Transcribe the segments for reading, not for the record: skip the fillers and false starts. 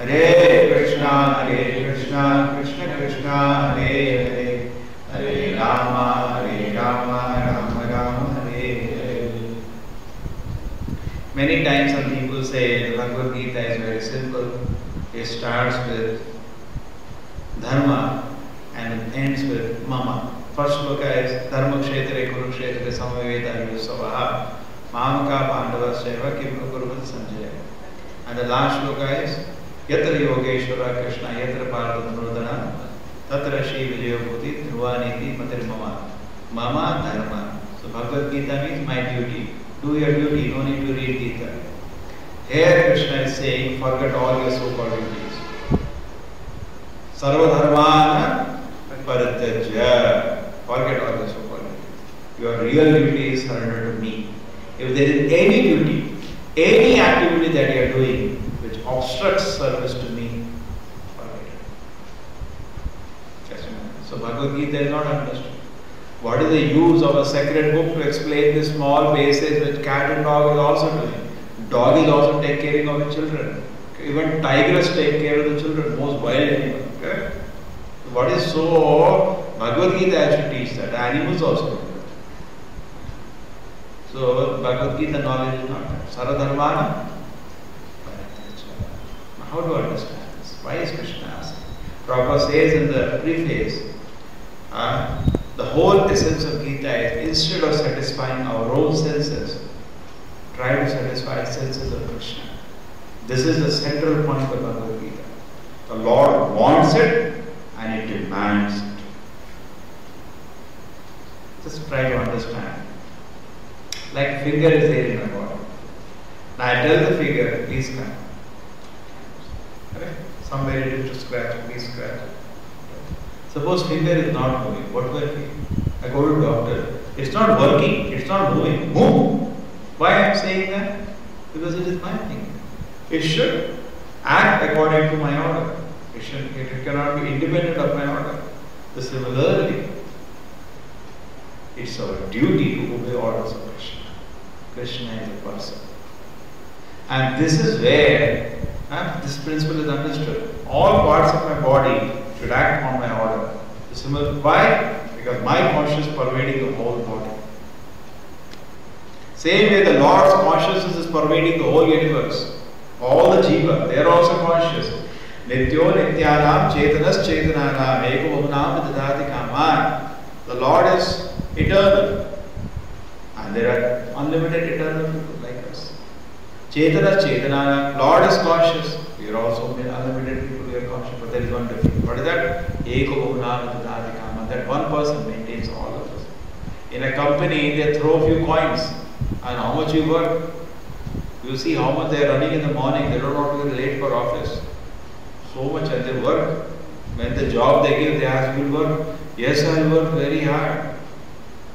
Hare Krishna, Krishna Krishna, Hare Hare, Hare Rama, Rama Rama, Hare Hare. Many times some people say the Bhagavad Gita is very simple. It starts with Dharma and it ends with Mama. First sloka is Dharma Kshetre Kurukshetre Samaveta Yusavaha Mamaka Pandava Seva Kim Kurvat Sanjaya. And the last sloka is Yatra Yogeshwara Krishna Yatra Partha Nurdana Tatra Shri Vijaya Bhuti Dhruvaniti Matir Mama. Mama Dharma. So Bhagavad Gita means my duty. Do your duty, no need to read Gita. Here Krishna is saying, forget all your so-called duties. Sarva Dharmana Parityajya. Forget all your so-called duties. Your real duty is surrender to me. If there is any duty, any activity that you are doing which obstructs service to me, forget it. So Bhagavad Gita is not understood. What is the use of a sacred book to explain the small basics which cat and dog is also doing? Dog is also taking care of the children. Even tigers take care of the children, most wild animals. Okay? What is so, Bhagavad Gita actually teaches that. Animals also do that. So Bhagavad Gita knowledge is not that. Saradharmana. How to understand this? Why is Krishna asking? Prabhupada says in the preface, the whole essence of Gita is instead of satisfying our own senses, try to satisfy senses of Krishna. This is the central point of Bhagavad Gita. The Lord wants it and it demands it. Just try to understand. Like finger is there in my body. Now I tell the finger, please come. Okay? Somewhere it is to scratch, please scratch. Suppose finger is not moving, what will I feel? I go to doctor, it's not working, it's not moving, move. Why I am saying that? Because it is my finger. It should act according to my order. It cannot be independent of my order. So similarly, it's our duty to obey orders of Krishna. Krishna is a person. And this is where this principle is understood. All parts of my body should act on my order. Why? Because my consciousness is pervading the whole body. Same way the Lord's consciousness is pervading the whole universe. All the jiva, they are also conscious. Nityo nityanam chetanas chetananam eko bhavanam vidadati kaman. The Lord is eternal. And there are unlimited eternal people like us. Chetanas chetananam. Lord is conscious. We are also unlimited people, we are conscious, but there is one difference. What is that? Eko bhavanam vidadati kaman. That one person maintains all of us. In a company, they throw a few coins. And how much you work? You see how much they are running in the morning. They don't want to be late for office. So much and they work. When the job they give, they ask, you will work. Yes, I will work very hard.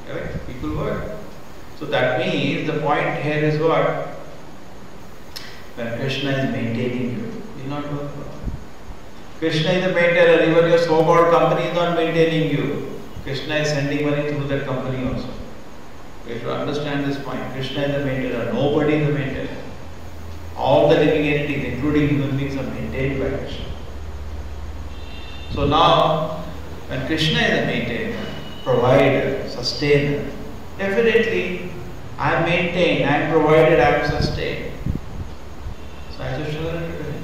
Right? People work. So that means the point here is what? When Krishna is maintaining you, you will not work. Krishna is the maintainer. Even your so-called company is not maintaining you. Krishna is sending money through that company also. We have to understand this point. Krishna is the maintainer. Nobody is the maintainer. All the living entities, including human beings, are maintained by Krishna. So now, when Krishna is the maintainer, provider, sustainer, definitely I am maintained, I am provided, I am sustained. So I just surrender to him.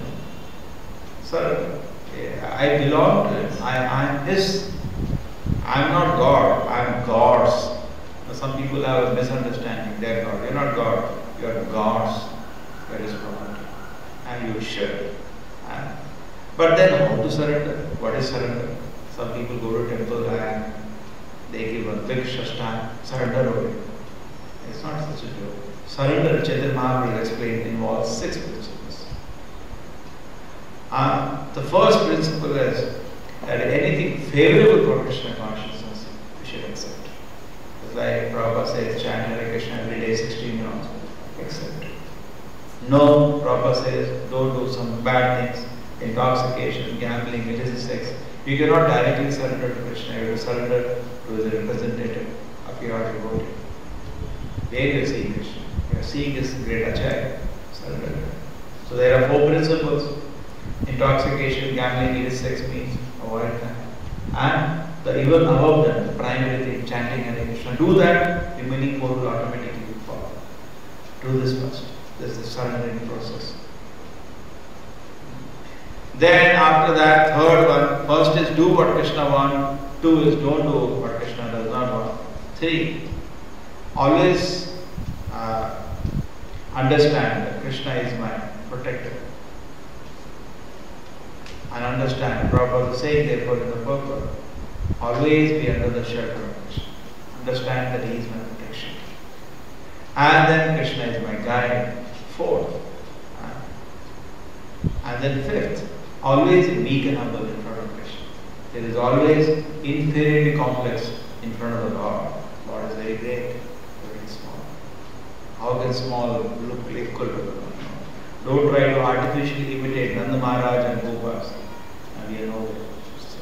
Surrender. I belong to him. I am his. I am not God. I am God's. Some people have a misunderstanding. They are God. You are not God. You are God's. That is property. And you should. But then how to surrender? What is surrender? Some people go to temple and they give a big shashtang. Surrender away. It's not such a joke. Surrender, Chaitanya Mahaprabhu will explain, involves 6 principles. The first principle is that anything favorable for Krishna consciousness, we should accept. It's like Prabhupada says, chant Hare Krishna every day 16 rounds. Accept it. No, Prabhupada says, don't do some bad things, intoxication, gambling, illicit sex. You cannot directly surrender to Krishna. You have to surrender to the representative of your devotee. Where you are seeing Krishna. You are seeing this great Acharya. Surrender. So there are 4 principles. Intoxication, gambling, illicit sex means avoid that. And even above that, the primary thing, chanting Hare Krishna. Do that, remaining four will automatically fall. Do this first. This is the surrendering process. Then after that, third one, first is do what Krishna wants, two is don't do what Krishna does not want, three, always understand that Krishna is my protector. And understand, Prabhupada is saying therefore in the purport, always be under the shelter of Krishna. Understand that He is my protection. And then Krishna is my guide. Fourth. And then fifth, always meek and humble in front of Krishna. There is always inferiority complex in front of the Lord. Lord is very great, very small. How can small look equal to the Lord? Don't try to artificially imitate Nanda Maharaj and Gopas. And we know it's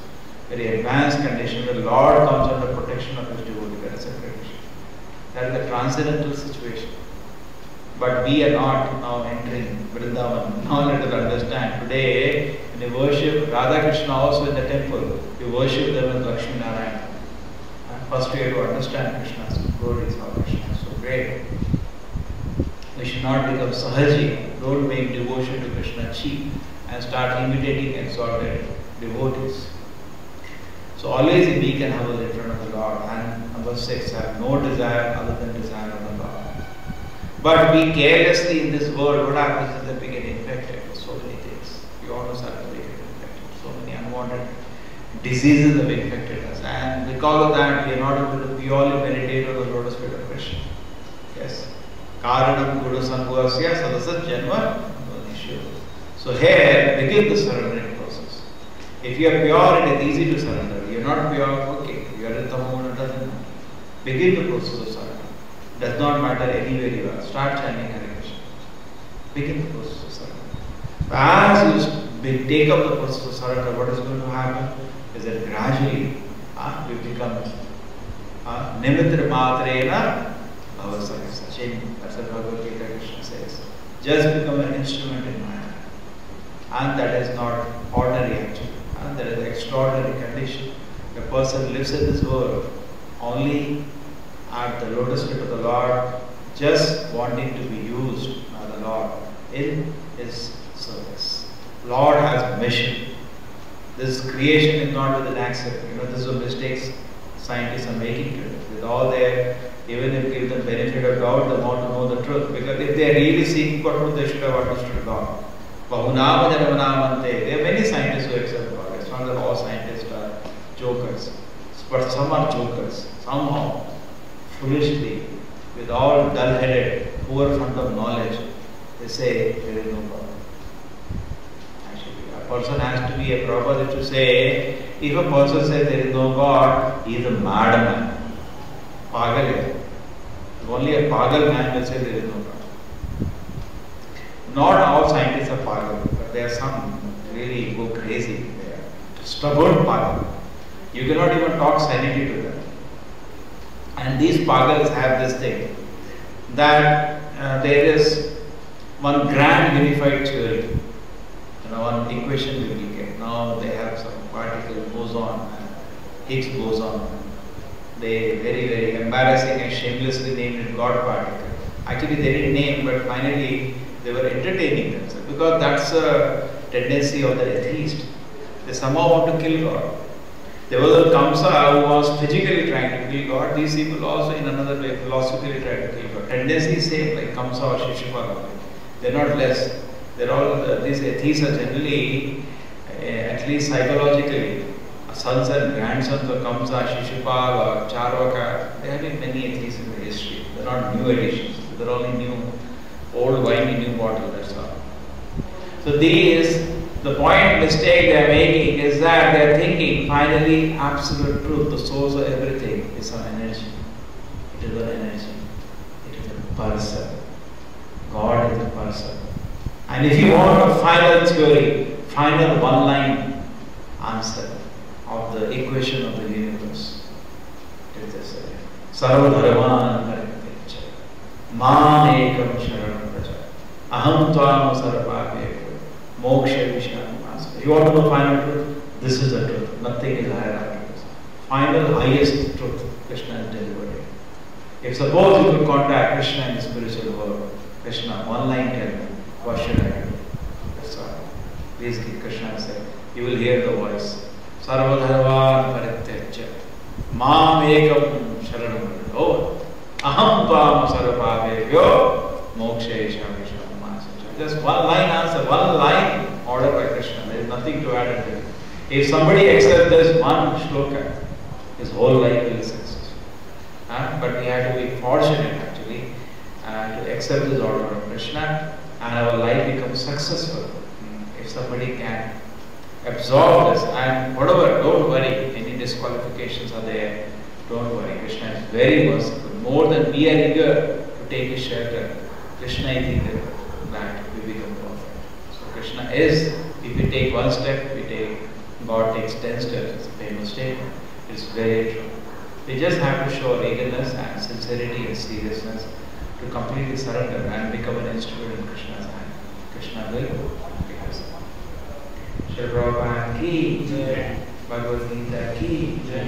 a very advanced condition. The Lord comes under protection of His devotee. That is a condition. That is a transcendental situation. But we are not now entering Vrindavan. Now let us understand. Today, when we worship Radha Krishna also in the temple, we worship them as Lakshmi Narayana. And first we have to understand Krishna's glories, how Krishna is so great. We should not become sahaji. Don't make devotion to Krishna cheap and start imitating exalted devotees. So always be meek and humble in front of the Lord. And number 6, have no desire other than desire of the Lord. But be carelessly in this world. What happens is that we get infected with so many things. We almost have to get infected. So many unwanted diseases have infected us. And because of that, we are not able to purely meditate on the lotus feet of Krishna. Yes. Karanam Guru Sangvasya Sadasat Janma. So here, begin the surrendering process. If you are pure, it is easy to surrender. You are not pure, okay. You are in Tamamuna, it doesn't matter. Begin the process of surrender. Does not matter anywhere you are. Start chanting Hare Krishna. Begin the process of surrender. As you take up the process of surrender, what is going to happen is that gradually we become Nimitra Matrena Bhavasakasa. That's what Bhagavad Gita Krishna says. Just become an instrument in my hand. And that is not ordinary actually. And that is an extraordinary condition. A person lives in this world only at the lotus feet of the Lord, just wanting to be used by the Lord in His service. Lord has a mission. This creation is not with an accident. This is a mistake scientists are making today. With all their, even if give them benefit of doubt, they want to know the truth. Because if they are really seeking for truth, they should have understood God. Bahunama Janavanamante. There are many scientists who accept God. It's not that all scientists are jokers. But some are jokers. Somehow, foolishly, with all dull-headed, poor fund of knowledge, they say there is no God. Actually, a person has to be a proper to say, if a person says there is no God, he is a madman. Pagal. Only a pagal man will say there is no God. Not all scientists are pagal, but there are some really go crazy. They are stubborn pagal. You cannot even talk sanity to them. And these pagals have this thing that there is one grand unified theory, one equation we will get. Now they have some particle boson, Higgs boson. They very, very embarrassing and shamelessly named it God particle. Actually, they didn't name, but finally they were entertaining themselves because that's a tendency of the atheist. They somehow want to kill God. There was a Kamsa who was physically trying to kill God. These people also in another way philosophically try to kill God. Tendency is same like Kamsa or Shishupala. They are not less. They're all, these atheists are generally, at least psychologically, sons and grandsons of Kamsa, Shishupala, Charvaka. There have been many atheists in the history. They're not new additions. They're only new, old wine in new bottle, that's all. So the point mistake they are making is that they are thinking finally absolute truth, the source of everything is an energy. It is an energy. It is a person. God is a person. And if you want a final theory, final one-line answer of the equation of the universe, it is this: Sarva Dharman Parityaja Mam Ekam Sharanam Praja Aham Tvam Sarvabhyo Moksha Visham If you want to know final truth, this is the truth. Nothing is higher after this. Final, highest truth, Krishna is delivering. If suppose you could contact Krishna in the spiritual world, Krishna, one line tell me, what should I do? That's all. Please give Krishna and say, you will hear the voice. Sarvadharvan parityajya mam ekam sharanam vrajyo aham tvam sarvapapebhyo mokshesha vishamasa. Just one line answer, one line order by Krishna. There is nothing to add and take. If somebody accepts this one shloka, his whole life will be successful. But we have to be fortunate actually to accept this order of Krishna, and our life becomes successful. If somebody can absorb this, and whatever, don't worry, any disqualifications are there, don't worry. Krishna is very merciful. More than we are eager to take his shelter, Krishna is eager that we become perfect. So Krishna is, if we take one step, God takes 10 steps. It's a famous statement. It's very true. We just have to show eagerness and sincerity and seriousness to completely surrender and become an instrument in Krishna's hand. Krishna will pick us up. Shri Prabhupada ki jai, Bhagavad Gita ki jai.